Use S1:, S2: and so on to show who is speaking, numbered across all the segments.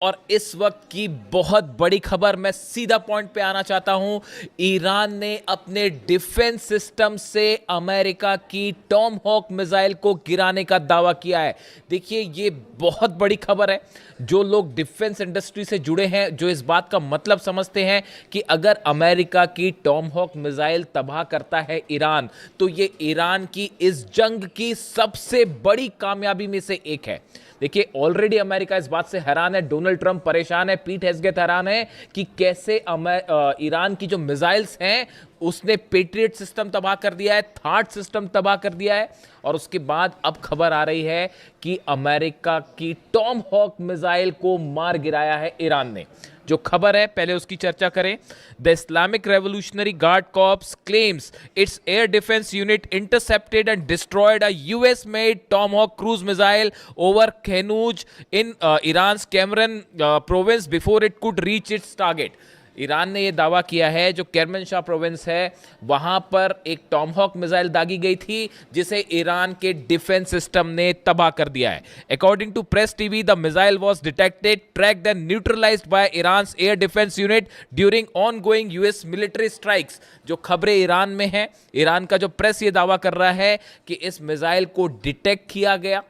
S1: और इस वक्त की बहुत बड़ी खबर, मैं सीधा पॉइंट पे आना चाहता हूं। ईरान ने अपने डिफेंस सिस्टम से अमेरिका की टॉम हॉक मिसाइल को गिराने का दावा किया है। देखिए, ये बहुत बड़ी खबर है। जो लोग डिफेंस इंडस्ट्री से जुड़े हैं, जो इस बात का मतलब समझते हैं कि अगर अमेरिका की टॉम हॉक मिसाइल तबाह करता है ईरान, तो ये ईरान की इस जंग की सबसे बड़ी कामयाबी में से एक है। देखिए, ऑलरेडी अमेरिका इस बात से हैरान है, डोनाल्ड ट्रंप परेशान है, पीट हेगसेथ हैरान है कि कैसे ईरान की जो मिसाइल्स हैं उसने पेट्रियट सिस्टम तबाह कर दिया है, थार्ड सिस्टम तबाह कर दिया है। और उसके बाद अब खबर आ रही है कि अमेरिका की टॉम हॉक मिसाइल को मार गिराया है ईरान ने। जो खबर है पहले उसकी चर्चा करें। The Islamic Revolutionary Guard Corps claims its air defence unit intercepted and destroyed a US made Tomahawk cruise missile over Khanuj in Iran Kerman province before it could reach its target. Iran ने यह दावा किया है जो Kermanshah province है वहां पर एक टॉमहॉक मिसाइल दागी गई थी जिसे ईरान के डिफेंस सिस्टम ने तबाह कर दिया है। According to press TV, the missile was detected, tracked and neutralised by Iran's air defence unit during ongoing US military strikes. जो खबरें ईरान में हैं, ईरान का जो प्रेस ये दावा कर रहा है कि इस मिसाइल को डिटेक्ट किया गया,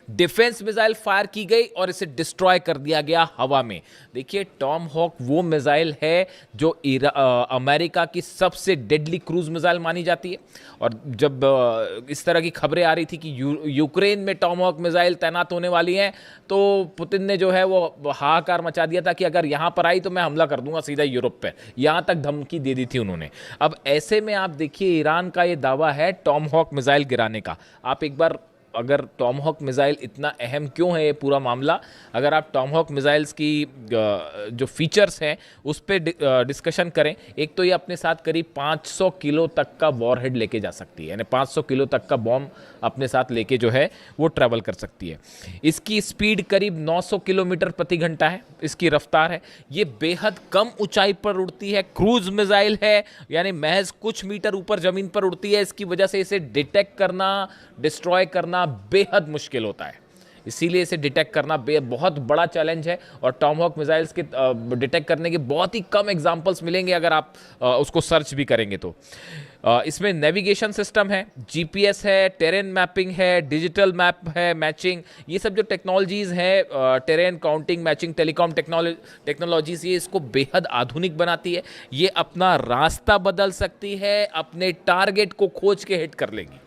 S1: डिफेंस मिसाइल फायर की गई और इसे डिस्ट्रॉय कर दिया गया हवा में। देखिए, टॉम हॉक वो मिसाइल है जो अमेरिका की सबसे डेडली क्रूज मिसाइल मानी जाती है। और जब इस तरह की खबरें आ रही थी कि यूक्रेन में टॉम हॉक मिसाइल तैनात होने वाली हैं, तो पुतिन ने जो है वो हाहाकार मचा दिया था कि अगर यहां पर आई तो मैं हमला कर दूंगा सीधा यूरोप पे। यहां तक धमकी दे दी थी उन्होंने। अब ऐसे में आप देखिए, ईरान का ये दावा है टॉम हॉक मिसाइल गिराने का। आप एक बार, अगर टॉम हॉक मिसाइल इतना अहम क्यों है ये पूरा मामला, अगर आप टॉम हॉक मिसाइल्स की जो फीचर्स हैं उस पर डिस्कशन करें। एक तो ये अपने साथ करीब 500 किलो तक का वॉरहेड लेके जा सकती है, यानी 500 किलो तक का बॉम्ब अपने साथ लेके जो है वो ट्रैवल कर सकती है। इसकी स्पीड करीब 900 किलोमीटर प्रति घंटा है, इसकी रफ्तार है। ये बेहद कम ऊंचाई पर उड़ती है, क्रूज मिसाइल है, यानी महज कुछ मीटर ऊपर जमीन पर उड़ती है। इसकी वजह से इसे डिटेक्ट करना, डिस्ट्रॉय करना बेहद मुश्किल होता है। इसीलिए इसे डिटेक्ट करना बहुत बड़ा चैलेंज है। और टॉम हॉक मिसाइल्स के डिटेक्ट करने के बहुत ही कम एग्जांपल्स मिलेंगे अगर आप उसको सर्च भी करेंगे तो। इसमें नेविगेशन सिस्टम है, जीपीएस है, टेरेन मैपिंग है, डिजिटल मैप है, मैचिंग, ये सब जो टेक्नोलॉजीज हैं, terrain counting, matching, telecom technologies, ये इसको बेहद आधुनिक बनाती है। ये अपना रास्ता बदल सकती है, अपने टारगेट को खोज के हिट कर लेगी।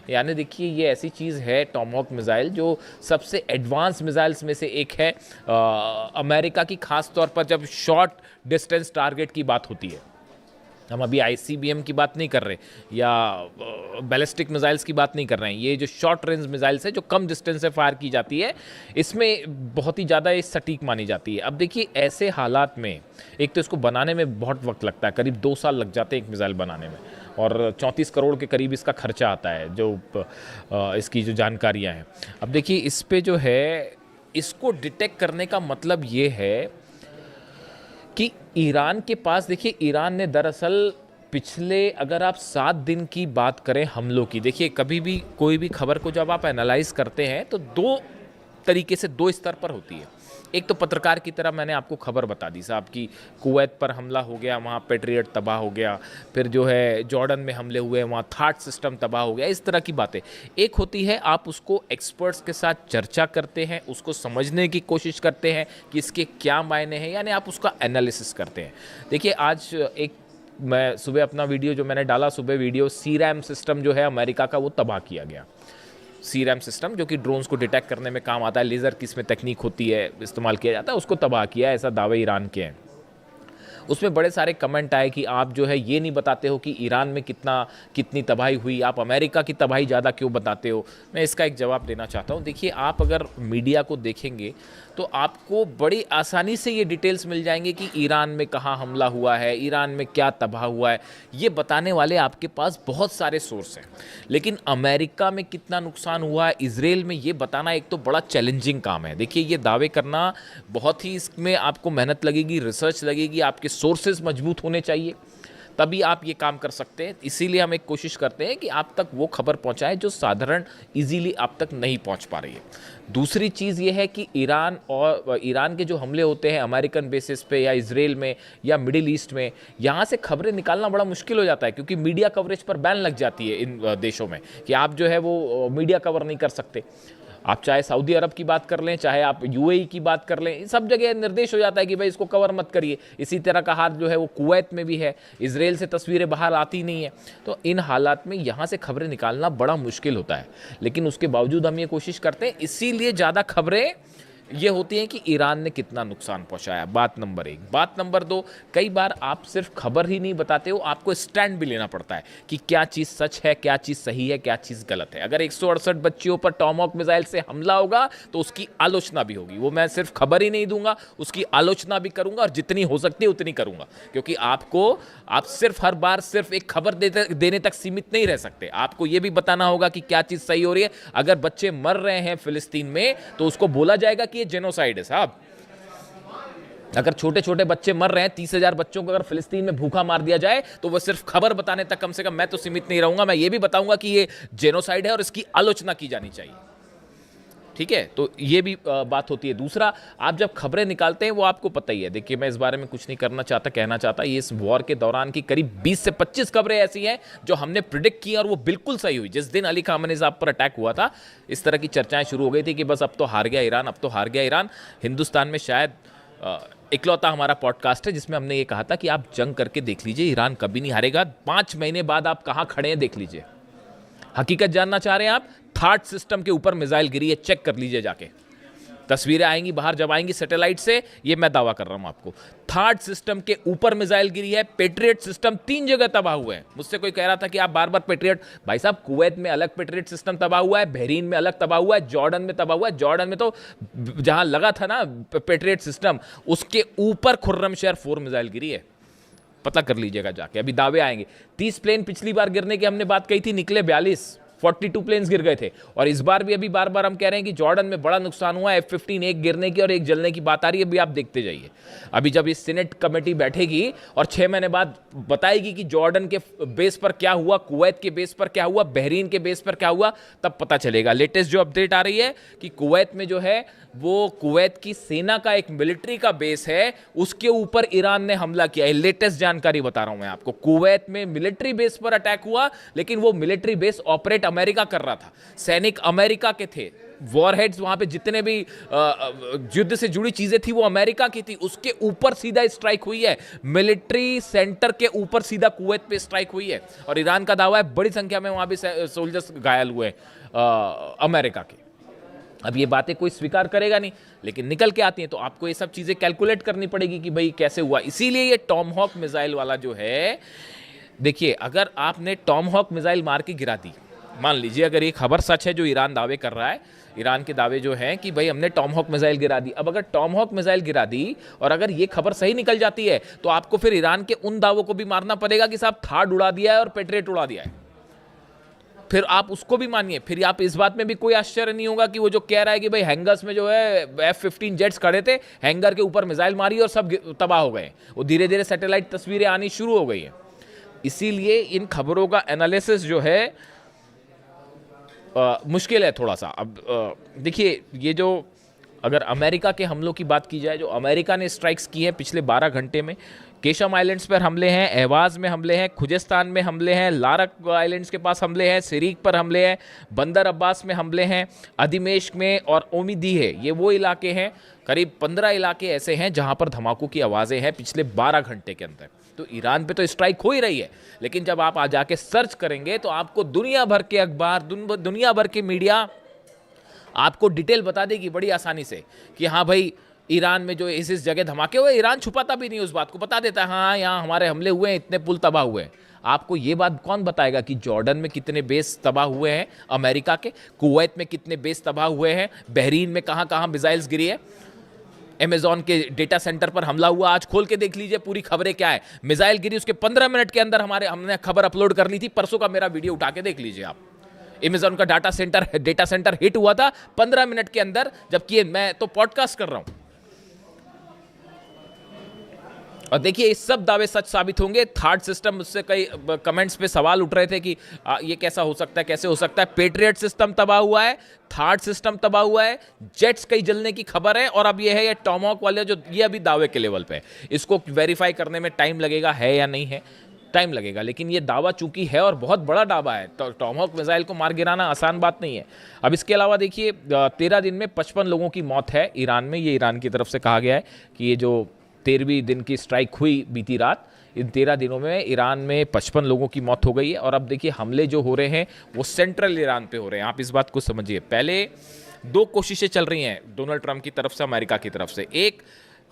S1: यानी देखिए, ये ऐसी चीज़ है टॉमहॉक मिसाइल जो सबसे एडवांस मिसाइल्स में से एक है। अमेरिका की खास तौर पर जब शॉर्ट डिस्टेंस टारगेट की बात होती है, हम अभी आईसीबीएम की बात नहीं कर रहे या बैलिस्टिक मिसाइल्स की बात नहीं कर रहे हैं, ये जो शॉर्ट रेंज मिसाइल्स है जो कम डिस्टेंस से फायर की जाती है, इसमें बहुत ही ज़्यादा ये सटीक मानी जाती है। अब देखिए, ऐसे हालात में एक तो इसको बनाने में बहुत वक्त लगता है, करीब 2 साल लग जाते हैं एक मिसाइल बनाने में, और 34 करोड़ के करीब इसका खर्चा आता है, जो इसकी जो जानकारियाँ हैं। अब देखिए, इस पे जो है, इसको डिटेक्ट करने का मतलब ये है कि ईरान के पास, देखिए, ईरान ने दरअसल पिछले, अगर आप 7 दिन की बात करें हमलों की, देखिए कभी भी कोई भी खबर को जब आप एनालाइज करते हैं तो 2 तरीके से, 2 स्तर पर होती है। एक तो पत्रकार की तरह मैंने आपको खबर बता दी साहब कि कुवैत पर हमला हो गया, वहाँ पेट्रियट तबाह हो गया, फिर जो है जॉर्डन में हमले हुए, वहाँ थार्ड सिस्टम तबाह हो गया, इस तरह की बातें। एक होती है आप उसको एक्सपर्ट्स के साथ चर्चा करते हैं, उसको समझने की कोशिश करते हैं कि इसके क्या मायने हैं, यानी आप उसका एनालिसिस करते हैं। देखिए, आज एक, मैं सुबह अपना वीडियो जो मैंने डाला, सुबह वीडियो, सीरैम सिस्टम जो है अमेरिका का, वो तबाह किया गया। सीरैम सिस्टम जो कि ड्रोन्स को डिटेक्ट करने में काम आता है, लेज़र की इसमें तकनीक होती है, इस्तेमाल किया जाता है, उसको तबाह किया, ऐसा दावे ईरान के हैं। उसमें बड़े सारे कमेंट आए कि आप जो है ये नहीं बताते हो कि ईरान में कितनी तबाही हुई, आप अमेरिका की तबाही ज़्यादा क्यों बताते हो। मैं इसका एक जवाब देना चाहता हूँ। देखिए, आप अगर मीडिया को देखेंगे तो आपको बड़ी आसानी से ये डिटेल्स मिल जाएंगे कि ईरान में कहाँ हमला हुआ है, ईरान में क्या तबाह हुआ है, ये बताने वाले आपके पास बहुत सारे सोर्स हैं। लेकिन अमेरिका में कितना नुकसान हुआ है, इजराइल में, ये बताना एक तो बड़ा चैलेंजिंग काम है। देखिए, ये दावे करना बहुत ही, इसमें आपको मेहनत लगेगी, रिसर्च लगेगी, आपके सोर्सेज मजबूत होने चाहिए, तभी आप ये काम कर सकते हैं। इसीलिए हम एक कोशिश करते हैं कि आप तक वो खबर पहुंचाएं जो साधारण इजीली आप तक नहीं पहुंच पा रही है। दूसरी चीज़ ये है कि ईरान के जो हमले होते हैं अमेरिकन बेसिस पे या इजराइल में या मिडिल ईस्ट में, यहाँ से खबरें निकालना बड़ा मुश्किल हो जाता है, क्योंकि मीडिया कवरेज पर बैन लग जाती है इन देशों में कि आप जो है वो मीडिया कवर नहीं कर सकते। आप चाहे सऊदी अरब की बात कर लें, चाहे आप यूएई की बात कर लें, सब जगह निर्देश हो जाता है कि भाई इसको कवर मत करिए। इसी तरह का हाल जो है वो कुवैत में भी है, इजराइल से तस्वीरें बाहर आती नहीं है। तो इन हालात में यहाँ से खबरें निकालना बड़ा मुश्किल होता है, लेकिन उसके बावजूद हम ये कोशिश करते हैं। इसीलिए ज़्यादा खबरें ये होती हैं कि ईरान ने कितना नुकसान पहुंचाया, बात नंबर 1। बात नंबर 2, कई बार आप सिर्फ खबर ही नहीं बताते हो, आपको स्टैंड भी लेना पड़ता है कि क्या चीज़ सच है, क्या चीज़ सही है, क्या चीज़ गलत है। अगर 168 बच्चियों पर टॉमहॉक मिसाइल से हमला होगा तो उसकी आलोचना भी होगी। वो मैं सिर्फ खबर ही नहीं दूंगा, उसकी आलोचना भी करूंगा, और जितनी हो सकती है उतनी करूंगा, क्योंकि आप सिर्फ हर बार सिर्फ एक खबर देने तक सीमित नहीं रह सकते। आपको ये भी बताना होगा कि क्या चीज़ सही हो रही है। अगर बच्चे मर रहे हैं फिलिस्तीन में तो उसको बोला जाएगा ये जेनोसाइड है साहब। अगर छोटे छोटे बच्चे मर रहे हैं, 30,000 बच्चों को अगर फिलिस्तीन में भूखा मार दिया जाए तो वो सिर्फ खबर बताने तक कम से कम मैं तो सीमित नहीं रहूंगा, मैं ये भी बताऊंगा कि ये जेनोसाइड है और इसकी आलोचना की जानी चाहिए। ठीक है, तो ये भी बात होती है। दूसरा, आप जब खबरें निकालते हैं वो आपको पता ही है, देखिए मैं इस बारे में कुछ नहीं कहना चाहता, ये इस वॉर के दौरान की करीब 20 से 25 खबरें ऐसी हैं जो हमने प्रिडिक्ट की और वो बिल्कुल सही हुई। जिस दिन अली खामेनी साहब पर अटैक हुआ था, इस तरह की चर्चाएं शुरू हो गई थी कि बस अब तो हार गया ईरान, अब तो हार गया ईरान। हिंदुस्तान में शायद इकलौता हमारा पॉडकास्ट है जिसमें हमने ये कहा था कि आप जंग करके देख लीजिए, ईरान कभी नहीं हारेगा। 5 महीने बाद आप कहाँ खड़े हैं देख लीजिए। हकीकत जानना चाह रहे हैं आप, थर्ड सिस्टम के ऊपर मिसाइल गिरी है, चेक कर लीजिए जाके। तस्वीरें आएंगी बाहर जब आएंगी सैटेलाइट से, ये मैं दावा कर रहा हूं आपको। थर्ड सिस्टम के ऊपर मिसाइल गिरी है। पेट्रियट सिस्टम 3 जगह तबाह हुए हैं। मुझसे कोई कह रहा था कि आप बार बार पेट्रियट, भाई साहब कुवैत में अलग पेट्रियट सिस्टम तबाह हुआ है, बहरीन में अलग तबाह हुआ है, जॉर्डन में तबाह हुआ है। जॉर्डन में तो जहां लगा था ना पेट्रियट सिस्टम, उसके ऊपर खुर्रमशहर 4 मिसाइल गिरी है। पता कर लीजिएगा जाके, अभी दावे आएंगे। 30 प्लेन पिछली बार गिरने की हमने बात कही थी, निकले 42 प्लेन्स गिर गए थे। और इस बार भी अभी बार बार हम कह रहे हैं कि जॉर्डन में बड़ा नुकसान हुआ है। F-15 एक गिरने की और एक जलने की बात आ रही है, अभी आप देखते जाइए। अभी जब इस सीनेट कमेटी बैठेगी और 6 महीने बाद बताएगी कि जॉर्डन के बेस पर क्या हुआ, कुवैत के बेस पर क्या हुआ, बहरीन के बेस पर क्या हुआ, तब पता चलेगा। लेटेस्ट जो अपडेट आ रही है कि कुवैत में जो है वो कुवैत की सेना का एक मिलिट्री का बेस है, उसके ऊपर ईरान ने हमला किया है। लेटेस्ट जानकारी बता रहा हूं मैं आपको। कुवैत में मिलिट्री बेस पर अटैक हुआ, लेकिन वो मिलिट्री बेस ऑपरेट अमेरिका कर रहा था, सैनिक अमेरिका के थे, वॉरहेड्स वहां पे जितने भी युद्ध से जुड़ी चीजें थी वो अमेरिका की थी। उसके ऊपर सीधा स्ट्राइक हुई है, मिलिट्री सेंटर के ऊपर सीधा कुवैत पे स्ट्राइक हुई है। और ईरान का दावा है बड़ी संख्या में वहां भी सोल्जर्स घायल हुए अमेरिका के। अब ये बातें कोई स्वीकार करेगा नहीं, लेकिन निकल के आती हैं, तो आपको ये सब चीजें कैलकुलेट करनी पड़ेगी कि भाई कैसे हुआ। इसीलिए ये टॉमहॉक मिसाइल वाला जो है, देखिए अगर आपने टॉमहॉक मिसाइल मार के गिरा दी, मान लीजिए अगर ये खबर सच है जो ईरान दावे कर रहा है, ईरान के दावे जो हैं कि भाई हमने टॉमहॉक मिसाइल गिरा दी। अब अगर टॉमहॉक मिसाइल गिरा दी और अगर ये खबर सही निकल जाती है, तो आपको फिर ईरान के उन दावों को भी मारना पड़ेगा कि साहब थार्ड उड़ा दिया है और पेट्रियट उड़ा दिया है। फिर आप उसको भी मानिए। फिर आप इस बात में भी कोई आश्चर्य नहीं होगा कि वो जो कह रहा है कि भाई हैंगर्स में जो है F-15 जेट्स खड़े थे, हैंगर के ऊपर मिसाइल मारी और सब तबाह हो गए। वो धीरे धीरे सैटेलाइट तस्वीरें आनी शुरू हो गई हैं। इसीलिए इन खबरों का एनालिसिस जो है मुश्किल है थोड़ा सा। अब देखिए, ये जो अगर अमेरिका के हमलों की बात की जाए, जो अमेरिका ने स्ट्राइक्स की हैं पिछले 12 घंटे में, केशम आइलैंड्स पर हमले हैं, एहवाज में हमले हैं, खुजेस्तान में हमले हैं, लारक आइलैंड्स के पास हमले हैं, सिरीक पर हमले हैं, बंदर अब्बास में हमले हैं, अधिमेश में और ओमिदी है, ये वो इलाके हैं। करीब 15 इलाके ऐसे हैं जहां पर धमाकों की आवाज़ें हैं पिछले 12 घंटे के अंदर। तो ईरान पे तो स्ट्राइक हो ही रही है, लेकिन जब आप आ जाके सर्च करेंगे तो आपको दुनिया भर के अखबार, दुनिया भर के मीडिया आपको डिटेल बता देगी बड़ी आसानी से कि हाँ भाई ईरान में जो इस जगह धमाके हुए, ईरान छुपाता भी नहीं उस बात को, बता देता है हाँ यहाँ हमारे हमले हुए हैं, इतने पुल तबाह हुए हैं। आपको ये बात कौन बताएगा कि जॉर्डन में कितने बेस तबाह हुए हैं अमेरिका के, कुवैत में कितने बेस तबाह हुए हैं, बहरीन में कहाँ कहाँ मिसाइल्स गिरी है, अमेजॉन के डेटा सेंटर पर हमला हुआ। आज खोल के देख लीजिए पूरी खबरें क्या है। मिसाइल गिरी, उसके 15 मिनट के अंदर हमने खबर अपलोड कर ली थी, परसों का मेरा वीडियो उठा के देख लीजिए आप। अमेजॉन का डेटा सेंटर हिट हुआ था 15 मिनट के अंदर, जबकि मैं तो पॉडकास्ट कर रहा हूं। और देखिए, ये सब दावे सच साबित होंगे। थर्ड सिस्टम, उससे कई कमेंट्स पे सवाल उठ रहे थे कि ये कैसा हो सकता है, कैसे हो सकता है। पेट्रियट सिस्टम तबाह हुआ है, थर्ड सिस्टम तबाह हुआ है, जेट्स कई जलने की खबर है, और अब ये है ये टॉमहॉक वाले जो ये अभी दावे के लेवल पे है। इसको वेरीफाई करने में टाइम लगेगा, है या नहीं है, टाइम लगेगा, लेकिन ये दावा चूंकि है और बहुत बड़ा दावा है, तो टॉमहॉक मिसाइल को मार गिराना आसान बात नहीं है। अब इसके अलावा देखिए, 13 दिन में 55 लोगों की मौत है ईरान में। ये ईरान की तरफ से कहा गया है कि ये जो 13वीं दिन की स्ट्राइक हुई बीती रात, इन 13 दिनों में ईरान में 55 लोगों की मौत हो गई है। और अब देखिए, हमले जो हो रहे हैं वो सेंट्रल ईरान पे हो रहे हैं। आप इस बात को समझिए। पहले 2 कोशिशें चल रही हैं डोनाल्ड ट्रंप की तरफ से, अमेरिका की तरफ से। एक,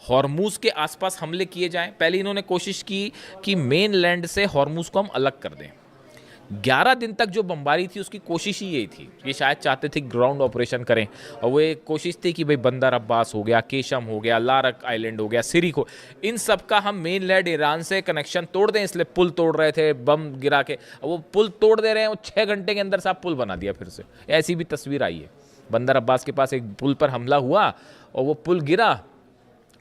S1: हॉर्मूज के आसपास हमले किए जाएं। पहले इन्होंने कोशिश की कि मेन लैंड से हॉर्मूज को हम अलग कर दें। 11 दिन तक जो बमबारी थी उसकी कोशिश ही यही थी। ये शायद चाहते थे ग्राउंड ऑपरेशन करें, और वो एक कोशिश थी कि भाई बंदर अब्बास हो गया, केशम हो गया, लारक आइलैंड हो गया, सिरिक हो, इन सब का हम मेन लैंड ईरान से कनेक्शन तोड़ दें। इसलिए पुल तोड़ रहे थे बम गिरा के। वो पुल तोड़ दे रहे हैं, वो 6 घंटे के अंदर साहब पुल बना दिया फिर से। ऐसी भी तस्वीर आई है। बंदर अब्बास के पास एक पुल पर हमला हुआ और वो पुल गिरा,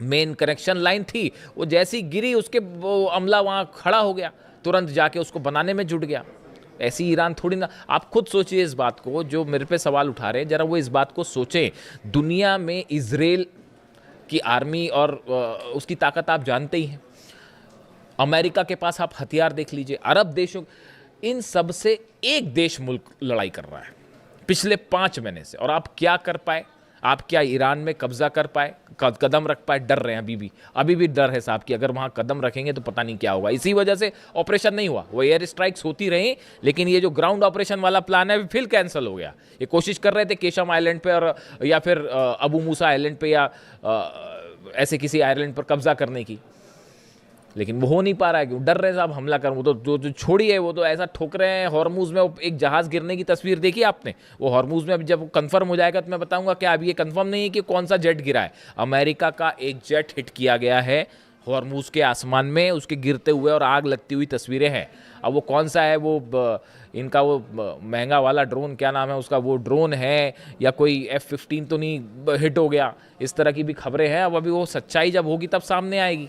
S1: मेन कनेक्शन लाइन थी, वो जैसी गिरी उसके वो अमला वहाँ खड़ा हो गया, तुरंत जाके उसको बनाने में जुट गया। ऐसी ईरान थोड़ी ना। आप खुद सोचिए इस बात को, जो मेरे पे सवाल उठा रहे हैं, जरा वो इस बात को सोचें। दुनिया में इजराइल की आर्मी और उसकी ताकत आप जानते ही हैं। अमेरिका के पास आप हथियार देख लीजिए, अरब देशों, इन सब से एक देश मुल्क लड़ाई कर रहा है पिछले 5 महीने से। और आप क्या कर पाए? आप क्या ईरान में कब्जा कर पाए, कदम रख पाए? डर रहे हैं अभी भी डर है साहब कि अगर वहाँ कदम रखेंगे तो पता नहीं क्या होगा। इसी वजह से ऑपरेशन नहीं हुआ। वो एयर स्ट्राइक्स होती रही, लेकिन ये जो ग्राउंड ऑपरेशन वाला प्लान है फिर कैंसिल हो गया। ये कोशिश कर रहे थे केशम आइलैंड पे और या फिर अबू मूसा आइलैंड पे या ऐसे किसी आइलैंड पर कब्जा करने की, लेकिन वो हो नहीं पा रहा है। क्यों? डर रहे साहब हमला कर। वो तो जो छोड़ी है, वो तो ऐसा ठोक रहे हैं। हॉर्मूज में एक जहाज़ गिरने की तस्वीर देखी आपने? वो हॉर्मूज में अभी जब कंफर्म हो जाएगा तो मैं बताऊंगा क्या। अभी ये कंफर्म नहीं है कि कौन सा जेट गिरा है। अमेरिका का एक जेट हिट किया गया है हॉर्मूज के आसमान में, उसके गिरते हुए और आग लगती हुई तस्वीरें हैं। अब वो कौन सा है, वो इनका वो महंगा वाला ड्रोन, क्या नाम है उसका, वो ड्रोन है या कोई F-15 तो नहीं हिट हो गया? इस तरह की भी खबरें हैं। अब अभी वो सच्चाई जब होगी तब सामने आएगी।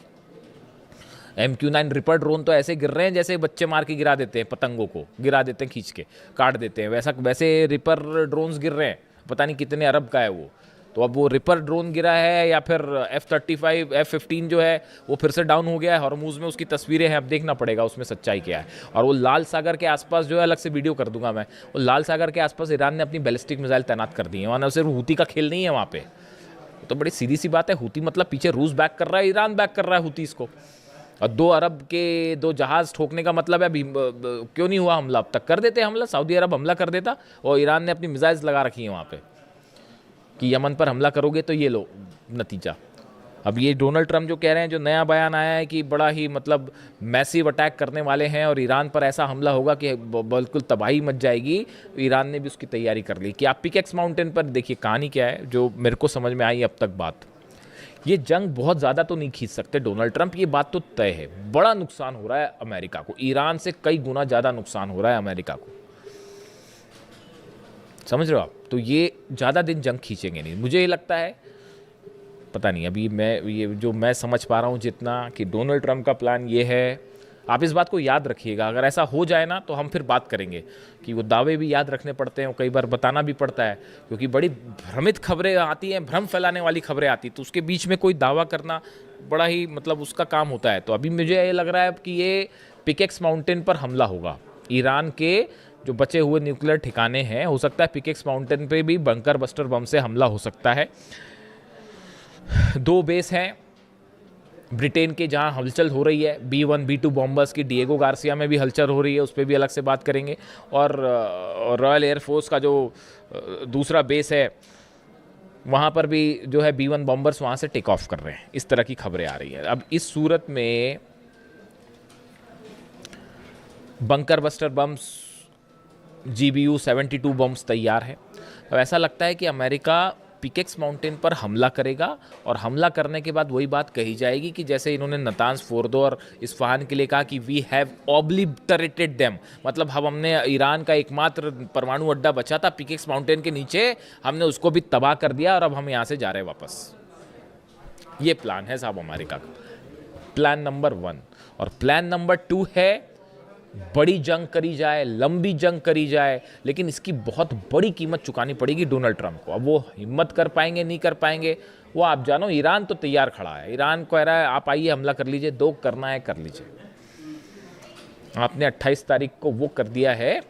S1: MQ-9 रिपर ड्रोन तो ऐसे गिर रहे हैं जैसे बच्चे मार के गिरा देते हैं, पतंगों को गिरा देते हैं, खींच के काट देते हैं, वैसे रिपर ड्रोन्स गिर रहे हैं। पता नहीं कितने अरब का है वो। तो अब वो रिपर ड्रोन गिरा है या फिर F-35 F-15 जो है वो फिर से डाउन हो गया है हॉर्मूज में। उसकी तस्वीरें हैं, अब देखना पड़ेगा उसमें सच्चाई क्या है। और वो लाल सागर के आसपास जो है, अलग से वीडियो कर दूंगा मैं, वो लाल सागर के आसपास ईरान ने अपनी बैलिस्टिक मिसाइल तैनात कर दी है। वहाँ सिर्फ हूती का खेल नहीं है वहाँ पे। तो बड़ी सीधी सी बात है, हूती मतलब पीछे रूस बैक कर रहा है, ईरान बैक कर रहा है हूतीस को। और 2 अरब के 2 जहाज़ ठोकने का मतलब है अभी क्यों नहीं हुआ हमला? अब तक कर देते हमला, सऊदी अरब हमला कर देता। और ईरान ने अपनी मिसाइल्स लगा रखी हैं वहाँ पे कि यमन पर हमला करोगे तो ये लो नतीजा। अब ये डोनाल्ड ट्रंप जो कह रहे हैं, जो नया बयान आया है कि बड़ा ही मतलब मैसिव अटैक करने वाले हैं और ईरान पर ऐसा हमला होगा कि बिल्कुल तबाही मच जाएगी। ईरान ने भी उसकी तैयारी कर ली कि आप पिकेक्स माउंटेन पर देखिए। कहानी क्या है जो मेरे को समझ में आई अब तक बात, ये जंग बहुत ज़्यादा तो नहीं खींच सकते डोनाल्ड ट्रंप, ये बात तो तय है। बड़ा नुकसान हो रहा है अमेरिका को, ईरान से कई गुना ज़्यादा नुकसान हो रहा है अमेरिका को, समझ रहे हो आप? तो ये ज़्यादा दिन जंग खींचेंगे नहीं, मुझे ये लगता है। पता नहीं, अभी मैं समझ पा रहा हूँ जितना कि डोनाल्ड ट्रंप का प्लान ये है। आप इस बात को याद रखिएगा, अगर ऐसा हो जाए ना तो हम फिर बात करेंगे कि वो दावे भी याद रखने पड़ते हैं और कई बार बताना भी पड़ता है, क्योंकि बड़ी भ्रमित खबरें आती हैं, भ्रम फैलाने वाली खबरें आती, तो उसके बीच में कोई दावा करना बड़ा ही मतलब उसका काम होता है। तो अभी मुझे ये लग रहा है कि ये पिकेक्स माउंटेन पर हमला होगा। ईरान के जो बचे हुए न्यूक्लियर ठिकाने हैं, हो सकता है पिकेक्स माउंटेन पे भी बंकर बस्टर बम से हमला हो सकता है। 2 बेस हैं ब्रिटेन के जहां हलचल हो रही है, B-1 B-2 बॉम्बर्स की डिएगो गार्सिया में भी हलचल हो रही है, उस पर भी अलग से बात करेंगे। और रॉयल एयरफोर्स का जो दूसरा बेस है वहाँ पर भी जो है B-1 बॉम्बर्स वहाँ से टेक ऑफ कर रहे हैं। इस तरह की खबरें आ रही हैं। अब इस सूरत में bunker buster bumps GBU-72 bumps तैयार है। तो ऐसा लगता है कि अमेरिका पिकेक्स माउंटेन पर हमला करेगा और हमला करने के बाद वही बात कही जाएगी कि जैसे इन्होंने नतांज फोर्दो और इस्फहान के लिए कहा कि वी हैव ऑब्लिटरेटेड देम, मतलब हमने ईरान का एकमात्र परमाणु अड्डा बचा था पिकेक्स माउंटेन के नीचे, हमने उसको भी तबाह कर दिया और अब हम यहाँ से जा रहे हैं वापस। ये प्लान है साहब अमेरिका का। Plan number 1। और प्लान नंबर 2 है बड़ी जंग करी जाए, लंबी जंग करी जाए, लेकिन इसकी बहुत बड़ी कीमत चुकानी पड़ेगी डोनाल्ड ट्रंप को। अब वो हिम्मत कर पाएंगे नहीं कर पाएंगे वो आप जानो। ईरान तो तैयार खड़ा है, ईरान कह रहा है आप आइए हमला कर लीजिए, 2 करना है कर लीजिए। आपने 28 तारीख को वो कर दिया है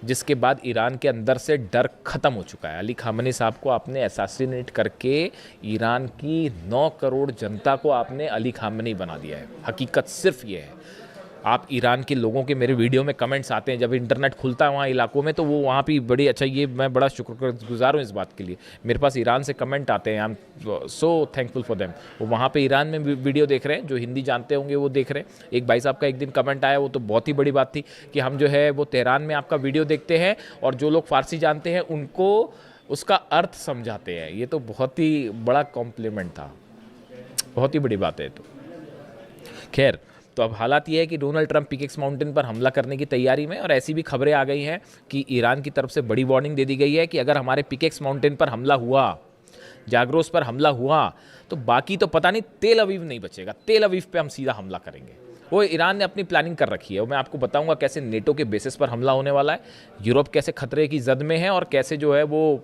S1: जिसके बाद ईरान के अंदर से डर खत्म हो चुका है। अली खामनी साहब को आपने असैसिनेट करके ईरान की 9 करोड़ जनता को आपने अली खामनी बना दिया है। हकीकत सिर्फ ये है। आप ईरान के लोगों के मेरे वीडियो में कमेंट्स आते हैं, जब इंटरनेट खुलता है वहाँ इलाकों में, तो वो वहाँ भी बड़ी अच्छा, ये मैं बड़ा शुक्रगुजार हूँ इस बात के लिए। मेरे पास ईरान से कमेंट आते हैं, I am so thankful for them. वो वहाँ पे ईरान में वीडियो देख रहे हैं, जो हिंदी जानते होंगे वो देख रहे हैं। एक भाई साहब का एक दिन कमेंट आया, वो तो बहुत ही बड़ी बात थी कि हम जो है वो तेहरान में आपका वीडियो देखते हैं और जो लोग फारसी जानते हैं उनको उसका अर्थ समझाते हैं। ये तो बहुत ही बड़ा कॉम्प्लीमेंट था, बहुत ही बड़ी बात है। तो खैर, तो अब हालात ये है कि डोनाल्ड ट्रंप पिकेक्स माउंटेन पर हमला करने की तैयारी में, और ऐसी भी खबरें आ गई हैं कि ईरान की तरफ से बड़ी वार्निंग दे दी गई है कि अगर हमारे पिकेक्स माउंटेन पर हमला हुआ, जाग्रोस पर हमला हुआ, तो बाकी तो पता नहीं तेल अवीव नहीं बचेगा। तेल अवीव पे हम सीधा हमला करेंगे। वो ईरान ने अपनी प्लानिंग कर रखी है, और मैं आपको बताऊंगा कैसे नेटो के बेसिस पर हमला होने वाला है, यूरोप कैसे खतरे की जद में है, और कैसे जो है वो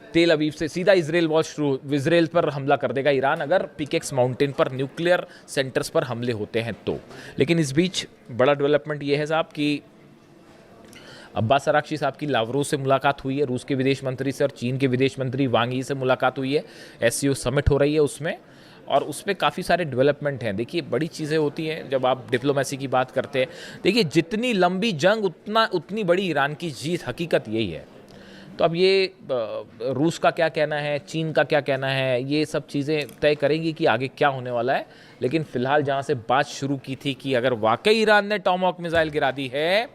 S1: तेल अवीव से सीधा इजराइल पर हमला कर देगा ईरान, अगर पिकेक्स माउंटेन पर न्यूक्लियर सेंटर्स पर हमले होते हैं तो। लेकिन इस बीच बड़ा डेवलपमेंट ये है साहब कि अब्बास अराक्ची साहब की लावरोव से मुलाकात हुई है, रूस के विदेश मंत्री से, और चीन के विदेश मंत्री वांग यी से मुलाकात हुई है। एससीओ समिट हो रही है उसमें, और उसमें काफ़ी सारे डेवलपमेंट हैं। देखिए, बड़ी चीज़ें होती हैं जब आप डिप्लोमेसी की बात करते हैं। देखिए, जितनी लंबी जंग उतनी बड़ी ईरान की जीत, हकीकत यही है। तो अब ये रूस का क्या कहना है, चीन का क्या कहना है, ये सब चीज़ें तय करेंगी कि आगे क्या होने वाला है। लेकिन फिलहाल जहाँ से बात शुरू की थी कि अगर वाकई ईरान ने टॉमहॉक मिसाइल गिरा दी है,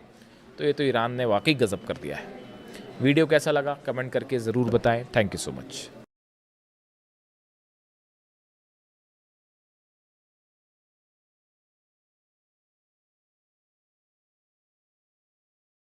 S1: तो ये तो ईरान ने वाकई गजब कर दिया है। वीडियो कैसा लगा कमेंट करके ज़रूर बताएं। Thank you so much.